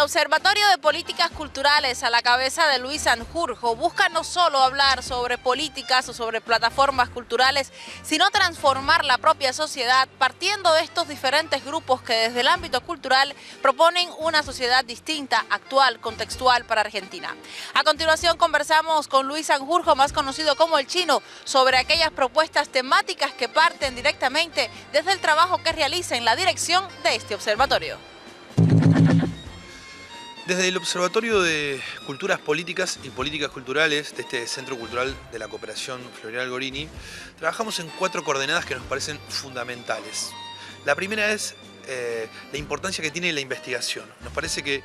Observatorio de Políticas Culturales, a la cabeza de Luis Sanjurjo, busca no solo hablar sobre políticas o sobre plataformas culturales, sino transformar la propia sociedad partiendo de estos diferentes grupos que desde el ámbito cultural proponen una sociedad distinta, actual, contextual para Argentina. A continuación conversamos con Luis Sanjurjo, más conocido como El Chino, sobre aquellas propuestas temáticas que parten directamente desde el trabajo que realiza en la dirección de este observatorio. Desde el Observatorio de Culturas Políticas y Políticas Culturales de este Centro Cultural de la Cooperación Florenal Gorini, trabajamos en 4 coordenadas que nos parecen fundamentales. La primera es la importancia que tiene la investigación. Nos parece que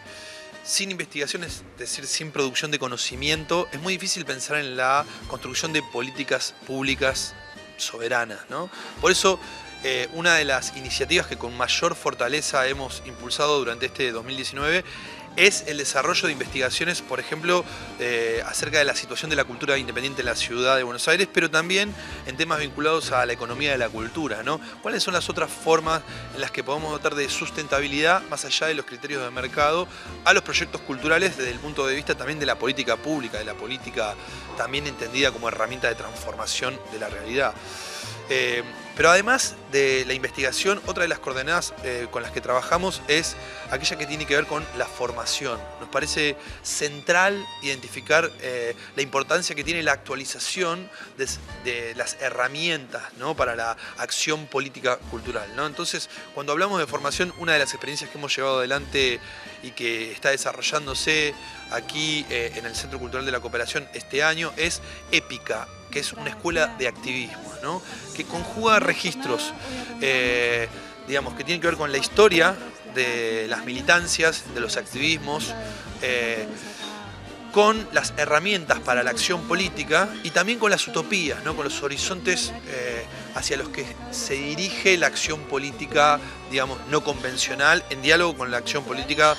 sin investigación, es decir, sin producción de conocimiento, es muy difícil pensar en la construcción de políticas públicas soberanas, ¿no? Por eso, una de las iniciativas que con mayor fortaleza hemos impulsado durante este 2019 es el desarrollo de investigaciones, por ejemplo, acerca de la situación de la cultura independiente en la ciudad de Buenos Aires, pero también en temas vinculados a la economía de la cultura, ¿no? ¿Cuáles son las otras formas en las que podemos dotar de sustentabilidad, más allá de los criterios de mercado, a los proyectos culturales desde el punto de vista también de la política pública, de la política también entendida como herramienta de transformación de la realidad? Pero además de la investigación, otra de las coordenadas con las que trabajamos es aquella que tiene que ver con la formación. Nos parece central identificar la importancia que tiene la actualización de las herramientas, ¿no?, para la acción política cultural, ¿no? Entonces, cuando hablamos de formación, una de las experiencias que hemos llevado adelante y que está desarrollándose aquí en el Centro Cultural de la Cooperación este año es Épica, que es una escuela de activismo, ¿no?, que conjuga registros, digamos, que tienen que ver con la historia de las militancias, de los activismos, con las herramientas para la acción política y también con las utopías, ¿no?, con los horizontes hacia los que se dirige la acción política, digamos, no convencional, en diálogo con la acción política,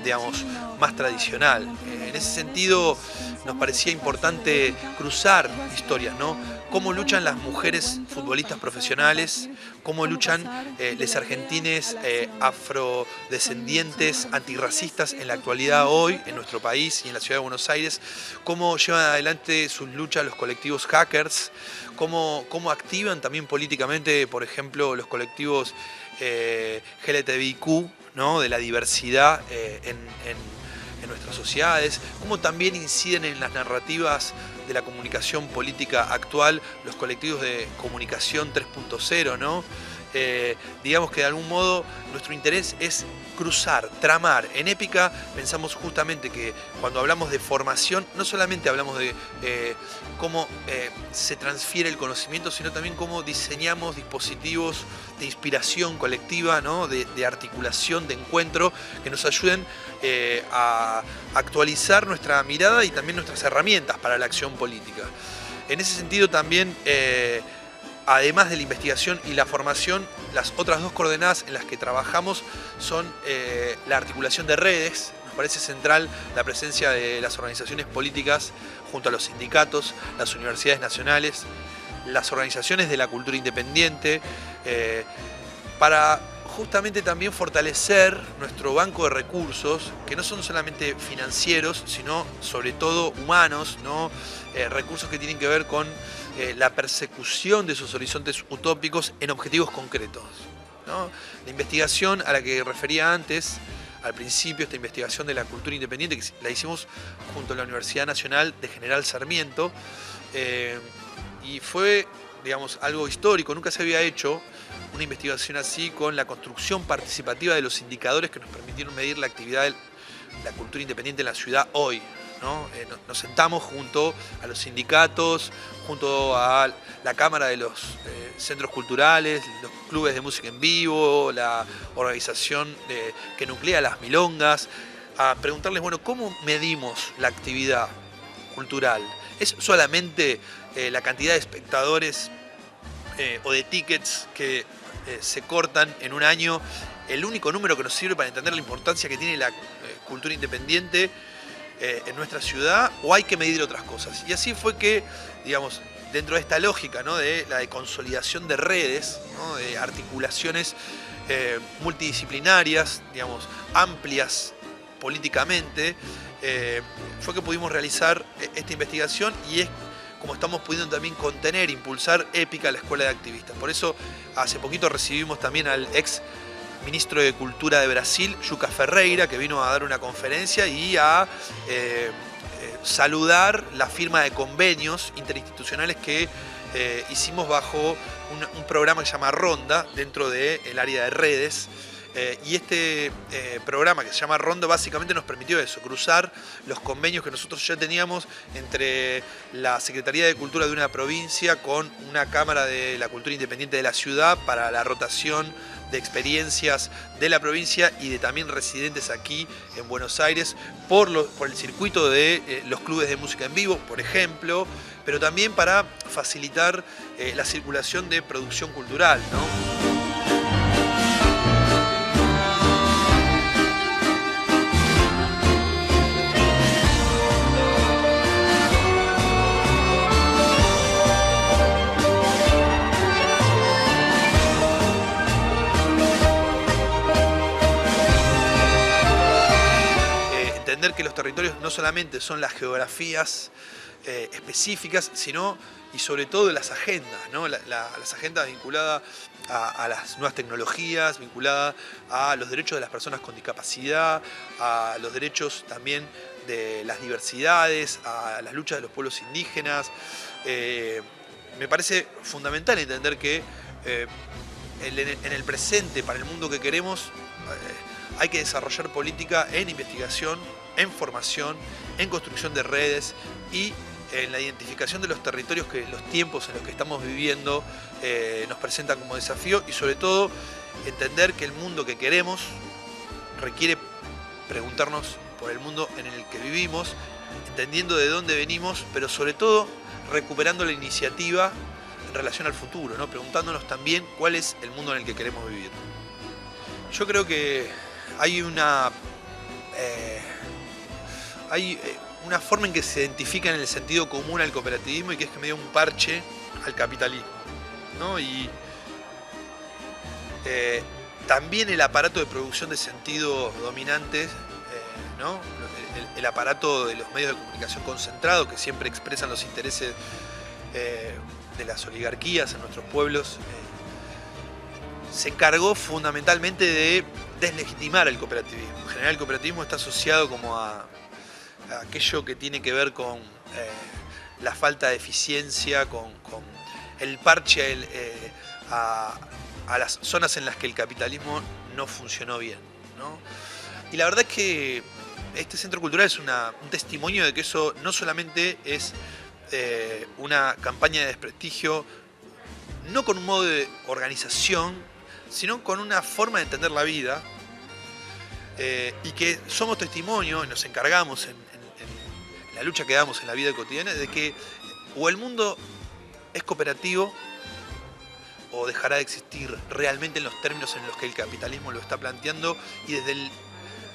digamos, más tradicional. En ese sentido, nos parecía importante cruzar historias, ¿no? Cómo luchan las mujeres futbolistas profesionales, cómo luchan les argentines afrodescendientes antirracistas en la actualidad hoy en nuestro país y en la ciudad de Buenos Aires, cómo llevan adelante sus luchas los colectivos hackers, cómo activan también políticamente, por ejemplo, los colectivos LGTBIQ, ¿no?, de la diversidad en nuestras sociedades, cómo también inciden en las narrativas de la comunicación política actual los colectivos de comunicación 3.0, ¿no? Digamos que de algún modo nuestro interés es cruzar, tramar. En Épica pensamos justamente que cuando hablamos de formación, no solamente hablamos de cómo se transfiere el conocimiento, sino también cómo diseñamos dispositivos de inspiración colectiva, ¿no?, de articulación, de encuentro, que nos ayuden a actualizar nuestra mirada y también nuestras herramientas para la acción política. En ese sentido también, además de la investigación y la formación, las otras 2 coordenadas en las que trabajamos son la articulación de redes. Nos parece central la presencia de las organizaciones políticas junto a los sindicatos, las universidades nacionales, las organizaciones de la cultura independiente, para justamente también fortalecer nuestro banco de recursos, que no son solamente financieros, sino sobre todo humanos, ¿no? Recursos que tienen que ver con la persecución de esos horizontes utópicos en objetivos concretos, ¿no? La investigación a la que refería antes, al principio, esta investigación de la cultura independiente, que la hicimos junto a la Universidad Nacional de General Sarmiento, y fue, digamos, algo histórico. Nunca se había hecho una investigación así, con la construcción participativa de los indicadores que nos permitieron medir la actividad de la cultura independiente en la ciudad hoy, ¿no? Nos sentamos junto a los sindicatos, junto a la Cámara de los Centros Culturales, los clubes de música en vivo, la organización que nuclea las milongas, a preguntarles, bueno, ¿cómo medimos la actividad cultural? ¿Es solamente la cantidad de espectadores o de tickets que se cortan en un año, el único número que nos sirve para entender la importancia que tiene la cultura independiente en nuestra ciudad, o hay que medir otras cosas? Y así fue que, digamos, dentro de esta lógica, ¿no?, de la consolidación de redes, ¿no?, de articulaciones multidisciplinarias, digamos, amplias políticamente, fue que pudimos realizar esta investigación, y es como estamos pudiendo también contener, impulsar Épica, la escuela de activistas. Por eso hace poquito recibimos también al ex ministro de Cultura de Brasil, Juca Ferreira, que vino a dar una conferencia y a saludar la firma de convenios interinstitucionales que hicimos bajo un programa que se llama Ronda, dentro del área de redes. Y este programa que se llama Ronda básicamente nos permitió eso, cruzar los convenios que nosotros ya teníamos entre la Secretaría de Cultura de una provincia con una Cámara de la Cultura Independiente de la ciudad para la rotación de experiencias de la provincia y de también residentes aquí en Buenos Aires por el circuito de los clubes de música en vivo, por ejemplo, pero también para facilitar la circulación de producción cultural, ¿no? Entender que los territorios no solamente son las geografías específicas, sino y sobre todo las agendas, ¿no? Las agendas vinculadas a las nuevas tecnologías, vinculadas a los derechos de las personas con discapacidad, a los derechos también de las diversidades, a las luchas de los pueblos indígenas. Me parece fundamental entender que en el presente, para el mundo que queremos, hay que desarrollar política en investigación, en formación, en construcción de redes y en la identificación de los territorios que los tiempos en los que estamos viviendo nos presentan como desafío, y sobre todo entender que el mundo que queremos requiere preguntarnos por el mundo en el que vivimos, entendiendo de dónde venimos, pero sobre todo recuperando la iniciativa en relación al futuro, ¿no? Preguntándonos también cuál es el mundo en el que queremos vivir. Yo creo que hay una forma en que se identifica en el sentido común al cooperativismo, y que es que me dio un parche al capitalismo, ¿no? Y también el aparato de producción de sentido dominante, ¿no? El aparato de los medios de comunicación concentrados que siempre expresan los intereses de las oligarquías en nuestros pueblos, se encargó fundamentalmente de deslegitimar el cooperativismo. En general el cooperativismo está asociado como a aquello que tiene que ver con la falta de eficiencia, con el parche a las zonas en las que el capitalismo no funcionó bien, ¿no? Y la verdad es que este centro cultural es un testimonio de que eso no solamente es una campaña de desprestigio, no con un modo de organización, sino con una forma de entender la vida, y que somos testimonio y nos encargamos en la lucha que damos en la vida cotidiana de que o el mundo es cooperativo o dejará de existir realmente en los términos en los que el capitalismo lo está planteando, y desde el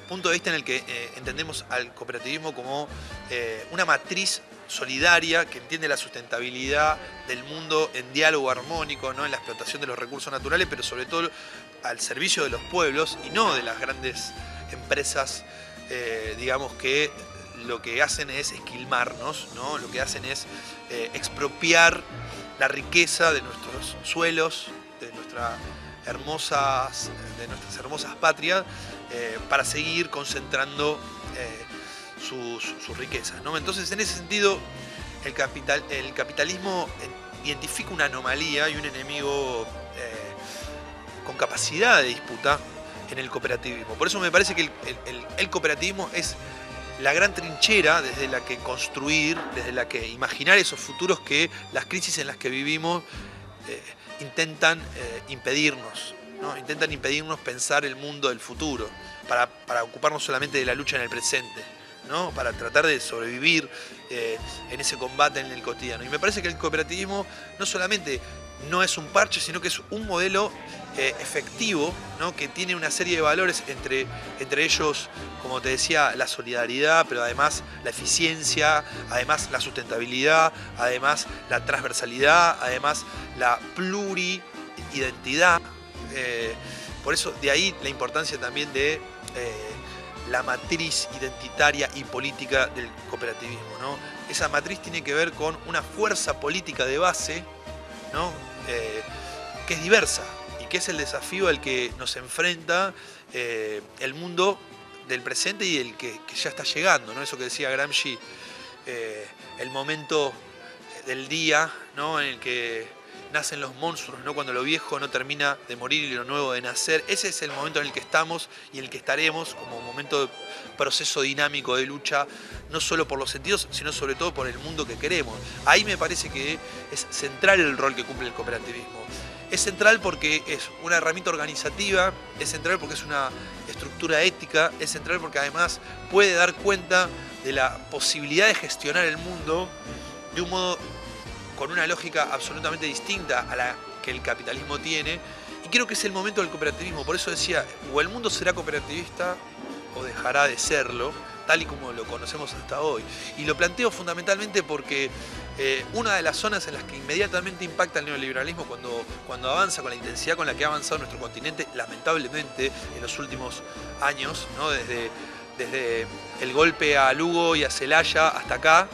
punto de vista en el que entendemos al cooperativismo como una matriz solidaria que entiende la sustentabilidad del mundo en diálogo armónico, ¿no? En la explotación de los recursos naturales, pero sobre todo al servicio de los pueblos y no de las grandes empresas, digamos, que lo que hacen es esquilmarnos, ¿no? Lo que hacen es expropiar la riqueza de nuestros suelos, de nuestras hermosas patrias, para seguir concentrando sus riquezas, ¿no? Entonces, en ese sentido, el capitalismo identifica una anomalía y un enemigo con capacidad de disputa en el cooperativismo. Por eso me parece que el cooperativismo es la gran trinchera desde la que construir, desde la que imaginar esos futuros que las crisis en las que vivimos intentan impedirnos, ¿no? Intentan impedirnos pensar el mundo del futuro, para ocuparnos solamente de la lucha en el presente, ¿no? Para tratar de sobrevivir en ese combate en el cotidiano. Y me parece que el cooperativismo no solamente no es un parche, sino que es un modelo efectivo, ¿no? Que tiene una serie de valores, entre ellos, como te decía, la solidaridad, pero además la eficiencia, además la sustentabilidad, además la transversalidad, además la pluriidentidad. Por eso, de ahí la importancia también de la matriz identitaria y política del cooperativismo, ¿no? Esa matriz tiene que ver con una fuerza política de base, ¿no? Que es diversa y que es el desafío al que nos enfrenta el mundo del presente y el que ya está llegando, ¿no? Eso que decía Gramsci, el momento del día, ¿no? En el que nacen los monstruos, ¿no? Cuando lo viejo no termina de morir y lo nuevo de nacer. Ese es el momento en el que estamos y en el que estaremos como momento de proceso dinámico de lucha, no solo por los sentidos, sino sobre todo por el mundo que queremos. Ahí me parece que es central el rol que cumple el cooperativismo. Es central porque es una herramienta organizativa, es central porque es una estructura ética, es central porque además puede dar cuenta de la posibilidad de gestionar el mundo de un modo con una lógica absolutamente distinta a la que el capitalismo tiene, y creo que es el momento del cooperativismo. Por eso decía, o el mundo será cooperativista o dejará de serlo, tal y como lo conocemos hasta hoy. Y lo planteo fundamentalmente porque una de las zonas en las que inmediatamente impacta el neoliberalismo cuando avanza con la intensidad con la que ha avanzado nuestro continente, lamentablemente en los últimos años, ¿no? Desde el golpe a Lugo y a Celaya hasta acá,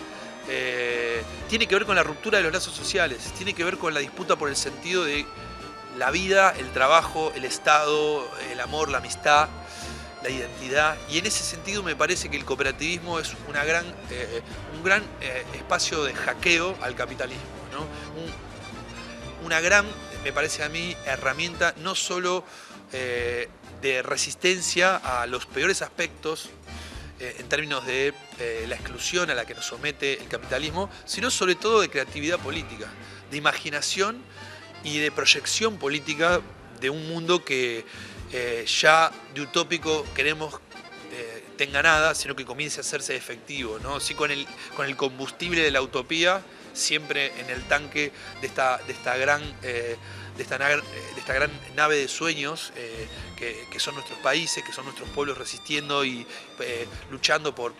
tiene que ver con la ruptura de los lazos sociales, tiene que ver con la disputa por el sentido de la vida, el trabajo, el Estado, el amor, la amistad, la identidad. Y en ese sentido me parece que el cooperativismo es un gran espacio de hackeo al capitalismo, ¿no? Una gran, me parece a mí, herramienta no solo de resistencia a los peores aspectos en términos de la exclusión a la que nos somete el capitalismo, sino sobre todo de creatividad política, de imaginación y de proyección política de un mundo que ya de utópico queremos tenga nada, sino que comience a hacerse efectivo, ¿no? Sí, con el combustible de la utopía siempre en el tanque de esta gran nave de sueños que son nuestros países, que son nuestros pueblos resistiendo y luchando por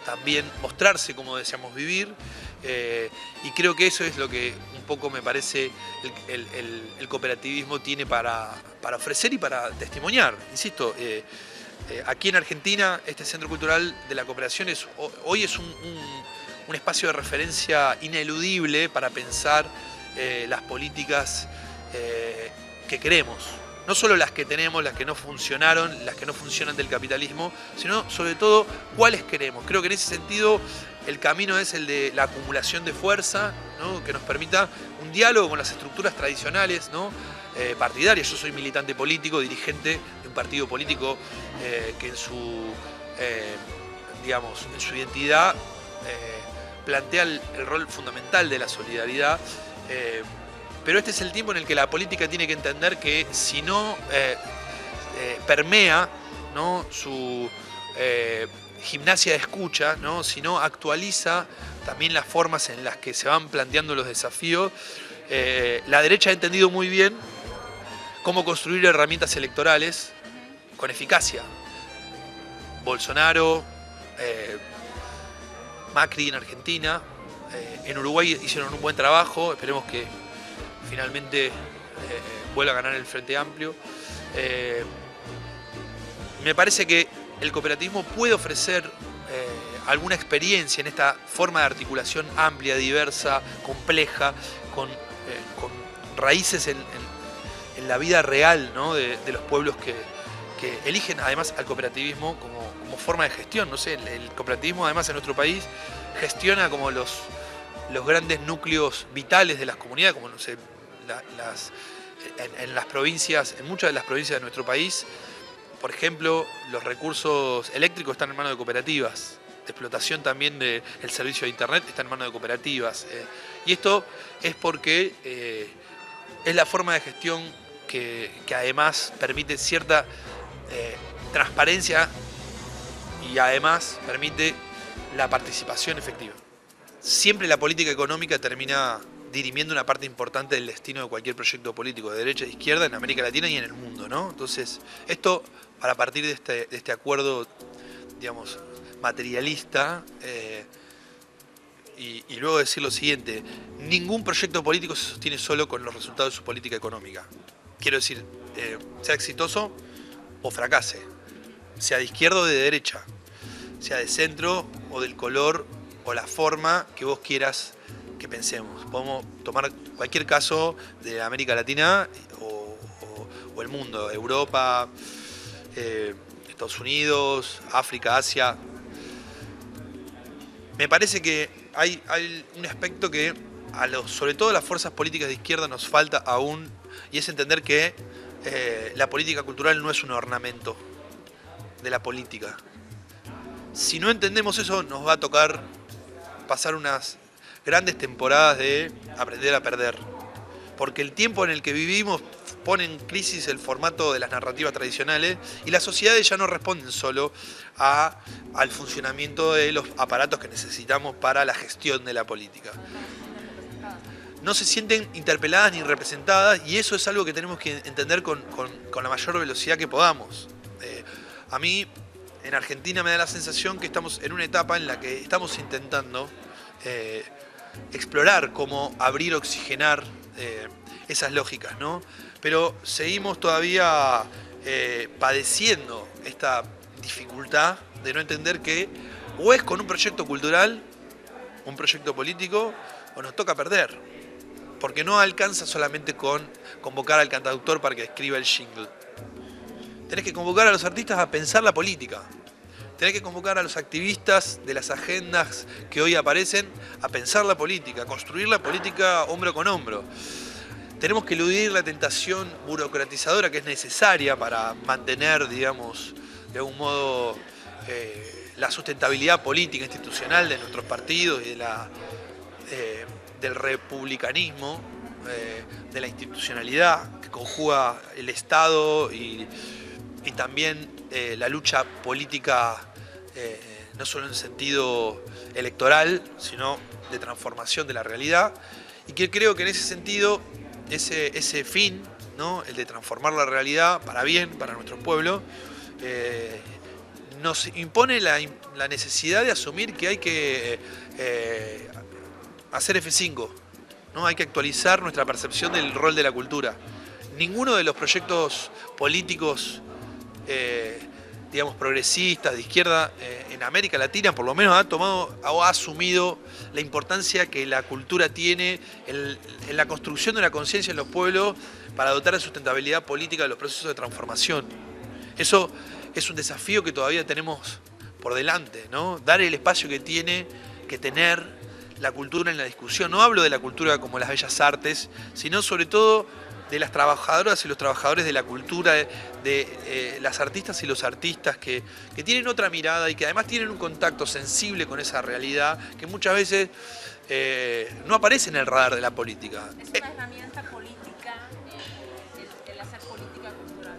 también mostrarse como deseamos vivir, y creo que eso es lo que un poco me parece el cooperativismo tiene para ofrecer y para testimoniar. Insisto, aquí en Argentina este Centro Cultural de la Cooperación hoy es un espacio de referencia ineludible para pensar las políticas que queremos. No solo las que tenemos, las que no funcionaron, las que no funcionan del capitalismo, sino sobre todo cuáles queremos. Creo que en ese sentido el camino es el de la acumulación de fuerza, ¿no? Que nos permita un diálogo con las estructuras tradicionales, ¿no? Partidarias. Yo soy militante político, dirigente de un partido político que en su identidad plantea el rol fundamental de la solidaridad. Pero este es el tiempo en el que la política tiene que entender que si no permea, ¿no? su gimnasia de escucha, ¿no? Si no actualiza también las formas en las que se van planteando los desafíos, la derecha ha entendido muy bien cómo construir herramientas electorales con eficacia. Bolsonaro, Macri en Argentina, en Uruguay hicieron un buen trabajo, esperemos que finalmente vuelva a ganar el Frente Amplio. Me parece que el cooperativismo puede ofrecer alguna experiencia en esta forma de articulación amplia, diversa, compleja, con raíces en la vida real, ¿no? de los pueblos que eligen además al cooperativismo como forma de gestión. No sé, el cooperativismo además en nuestro país gestiona como los grandes núcleos vitales de las comunidades, como no sé, en las provincias, en muchas de las provincias de nuestro país, por ejemplo, los recursos eléctricos están en manos de cooperativas, de explotación también del servicio de internet está en manos de cooperativas, y esto es porque es la forma de gestión que además permite cierta transparencia y además permite la participación efectiva. Siempre la política económica termina dirimiendo una parte importante del destino de cualquier proyecto político, de derecha e de izquierda, en América Latina y en el mundo, ¿no? Entonces, esto, para partir de este acuerdo, digamos, materialista, y luego decir lo siguiente: ningún proyecto político se sostiene solo con los resultados de su política económica. Quiero decir, sea exitoso o fracase, sea de izquierda o de derecha, sea de centro o del color o la forma que vos quieras que pensemos. Podemos tomar cualquier caso de América Latina o el mundo, Europa, Estados Unidos, África, Asia. Me parece que hay un aspecto que sobre todo a las fuerzas políticas de izquierda nos falta aún, y es entender que la política cultural no es un ornamento de la política. Si no entendemos eso, nos va a tocar pasar unas grandes temporadas de aprender a perder. Porque el tiempo en el que vivimos pone en crisis el formato de las narrativas tradicionales y las sociedades ya no responden solo al funcionamiento de los aparatos que necesitamos para la gestión de la política. No se sienten interpeladas ni representadas, y eso es algo que tenemos que entender con la mayor velocidad que podamos. A mí, en Argentina, me da la sensación que estamos en una etapa en la que estamos intentando explorar cómo abrir, oxigenar esas lógicas, ¿no? Pero seguimos todavía padeciendo esta dificultad de no entender que o es con un proyecto cultural, un proyecto político, o nos toca perder. Porque no alcanza solamente con convocar al cantautor para que escriba el jingle. Tenés que convocar a los artistas a pensar la política. Tenés que convocar a los activistas de las agendas que hoy aparecen a pensar la política, a construir la política hombro con hombro. Tenemos que eludir la tentación burocratizadora que es necesaria para mantener, digamos, de algún modo la sustentabilidad política institucional de nuestros partidos y del republicanismo, de la institucionalidad que conjuga el Estado y también la lucha política, no solo en sentido electoral, sino de transformación de la realidad, y que creo que en ese sentido ese fin, ¿no?, el de transformar la realidad para bien, para nuestro pueblo, nos impone la necesidad de asumir que hay que hacer F5, ¿no? Hay que actualizar nuestra percepción del rol de la cultura. Ninguno de los proyectos políticos digamos, progresistas, de izquierda, en América Latina, por lo menos ha tomado o ha asumido la importancia que la cultura tiene en la construcción de una conciencia en los pueblos para dotar de sustentabilidad política de los procesos de transformación. Eso es un desafío que todavía tenemos por delante, ¿no? Dar el espacio que tiene que tener la cultura en la discusión. No hablo de la cultura como las bellas artes, sino sobre todo de las trabajadoras y los trabajadores de la cultura, de las artistas y los artistas que tienen otra mirada y que además tienen un contacto sensible con esa realidad que muchas veces no aparece en el radar de la política. Es una herramienta política, el hacer política cultural.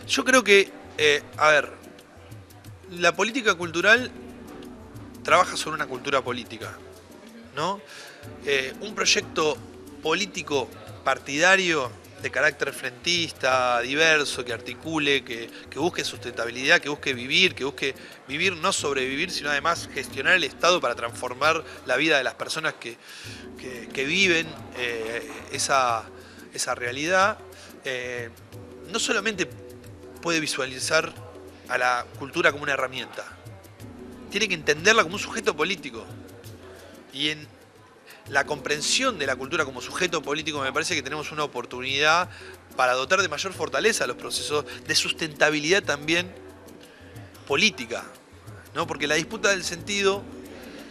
Yo creo que, a ver, la política cultural trabaja sobre una cultura política, ¿no? Un proyecto político partidario de carácter frentista, diverso, que articule, que busque sustentabilidad, que busque vivir no sobrevivir, sino además gestionar el Estado para transformar la vida de las personas que viven esa realidad, no solamente puede visualizar a la cultura como una herramienta, tiene que entenderla como un sujeto político. Y en la comprensión de la cultura como sujeto político me parece que tenemos una oportunidad para dotar de mayor fortaleza a los procesos de sustentabilidad también política, ¿no? Porque la disputa del sentido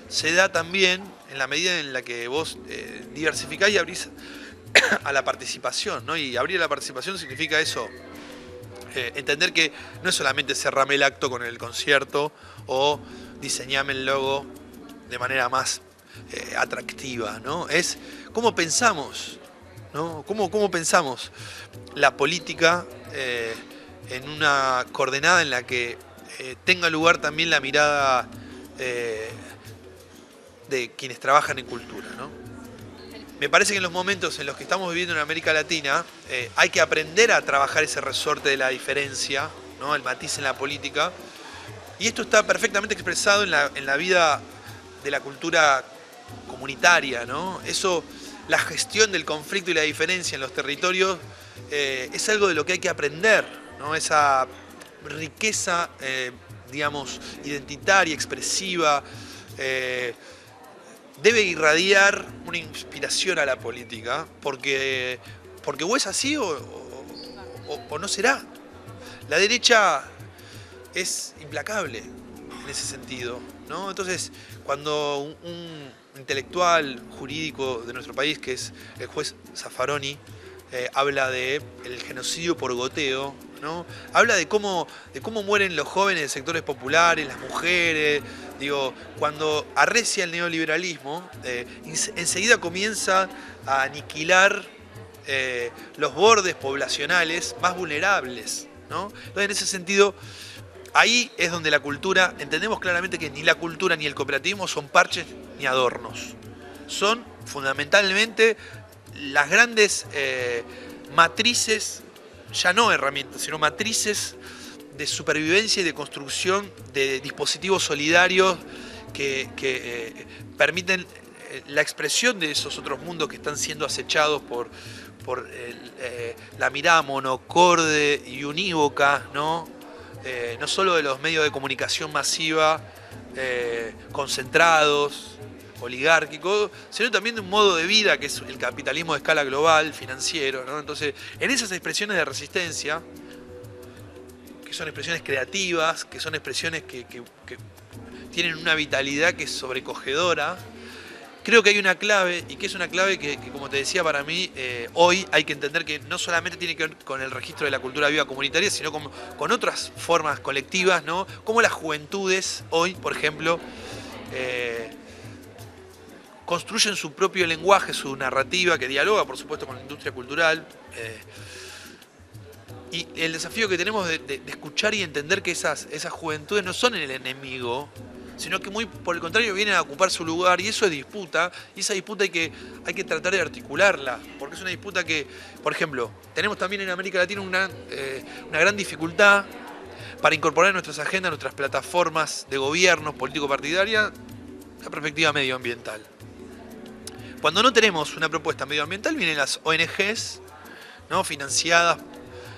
se da también en la medida en la que vos diversificás y abrís a la participación, ¿no? Y abrir a la participación significa eso, entender que no es solamente cerrame el acto con el concierto o diseñame el logo de manera más atractiva, ¿no? Es cómo pensamos, ¿no? Cómo pensamos la política en una coordenada en la que tenga lugar también la mirada de quienes trabajan en cultura, ¿no? Me parece que en los momentos en los que estamos viviendo en América Latina hay que aprender a trabajar ese resorte de la diferencia, ¿no? El matiz en la política, y esto está perfectamente expresado en la vida de la cultura comunitaria, ¿no? Eso, la gestión del conflicto y la diferencia en los territorios es algo de lo que hay que aprender, ¿no? Esa riqueza, digamos, identitaria, expresiva, debe irradiar una inspiración a la política, porque o es así o no será. La derecha es implacable en ese sentido, ¿no? Entonces, cuando un intelectual jurídico de nuestro país, que es el juez Zaffaroni, habla de el genocidio por goteo, ¿no? Habla de cómo mueren los jóvenes de sectores populares, las mujeres. Digo, cuando arrecia el neoliberalismo, enseguida comienza a aniquilar los bordes poblacionales más vulnerables, ¿no? Entonces, en ese sentido, ahí es donde la cultura, entendemos claramente que ni la cultura ni el cooperativismo son parches ni adornos. Son fundamentalmente las grandes matrices, ya no herramientas, sino matrices de supervivencia y de construcción de dispositivos solidarios que permiten la expresión de esos otros mundos que están siendo acechados por la mirada monocorde y unívoca, ¿no? No solo de los medios de comunicación masiva concentrados, oligárquicos, sino también de un modo de vida que es el capitalismo de escala global, financiero, ¿no? Entonces, en esas expresiones de resistencia, que son expresiones creativas, que son expresiones que tienen una vitalidad que es sobrecogedora, creo que hay una clave, y que es una clave que como te decía, para mí, hoy hay que entender que no solamente tiene que ver con el registro de la cultura viva comunitaria, sino con otras formas colectivas, ¿no? Como las juventudes hoy, por ejemplo, construyen su propio lenguaje, su narrativa, que dialoga, por supuesto, con la industria cultural. Y el desafío que tenemos de escuchar y entender que esas juventudes no son el enemigo, sino que muy por el contrario vienen a ocupar su lugar, y eso es disputa, y esa disputa hay que tratar de articularla, porque es una disputa que, por ejemplo, tenemos también en América Latina una gran dificultad para incorporar en nuestras agendas, nuestras plataformas de gobierno político-partidaria, la perspectiva medioambiental. Cuando no tenemos una propuesta medioambiental, vienen las ONGs, ¿no? Financiadas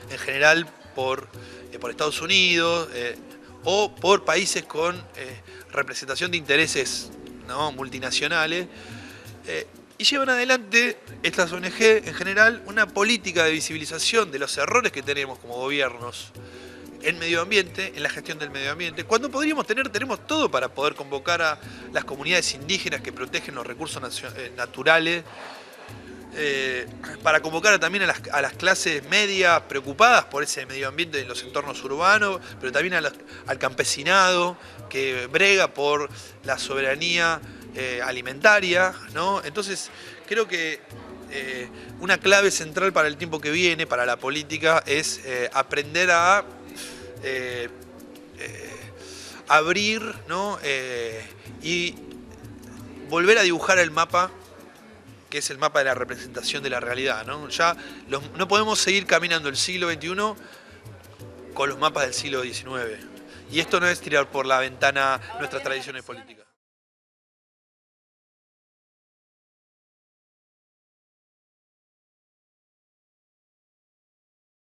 en general por Estados Unidos o por países con representación de intereses, ¿no? Multinacionales, y llevan adelante estas ONG en general una política de visibilización de los errores que tenemos como gobiernos en medio ambiente, en la gestión del medio ambiente, cuando tenemos todo para poder convocar a las comunidades indígenas que protegen los recursos naturales, para convocar también a las clases medias preocupadas por ese medio ambiente en los entornos urbanos, pero también al campesinado que brega por la soberanía alimentaria, ¿no? Entonces, creo que una clave central para el tiempo que viene, para la política, es aprender a abrir, ¿no? Y volver a dibujar el mapa, que es el mapa de la representación de la realidad, ¿no? Ya no podemos seguir caminando el siglo XXI con los mapas del siglo XIX. Y esto no es tirar por la ventana nuestras tradiciones políticas.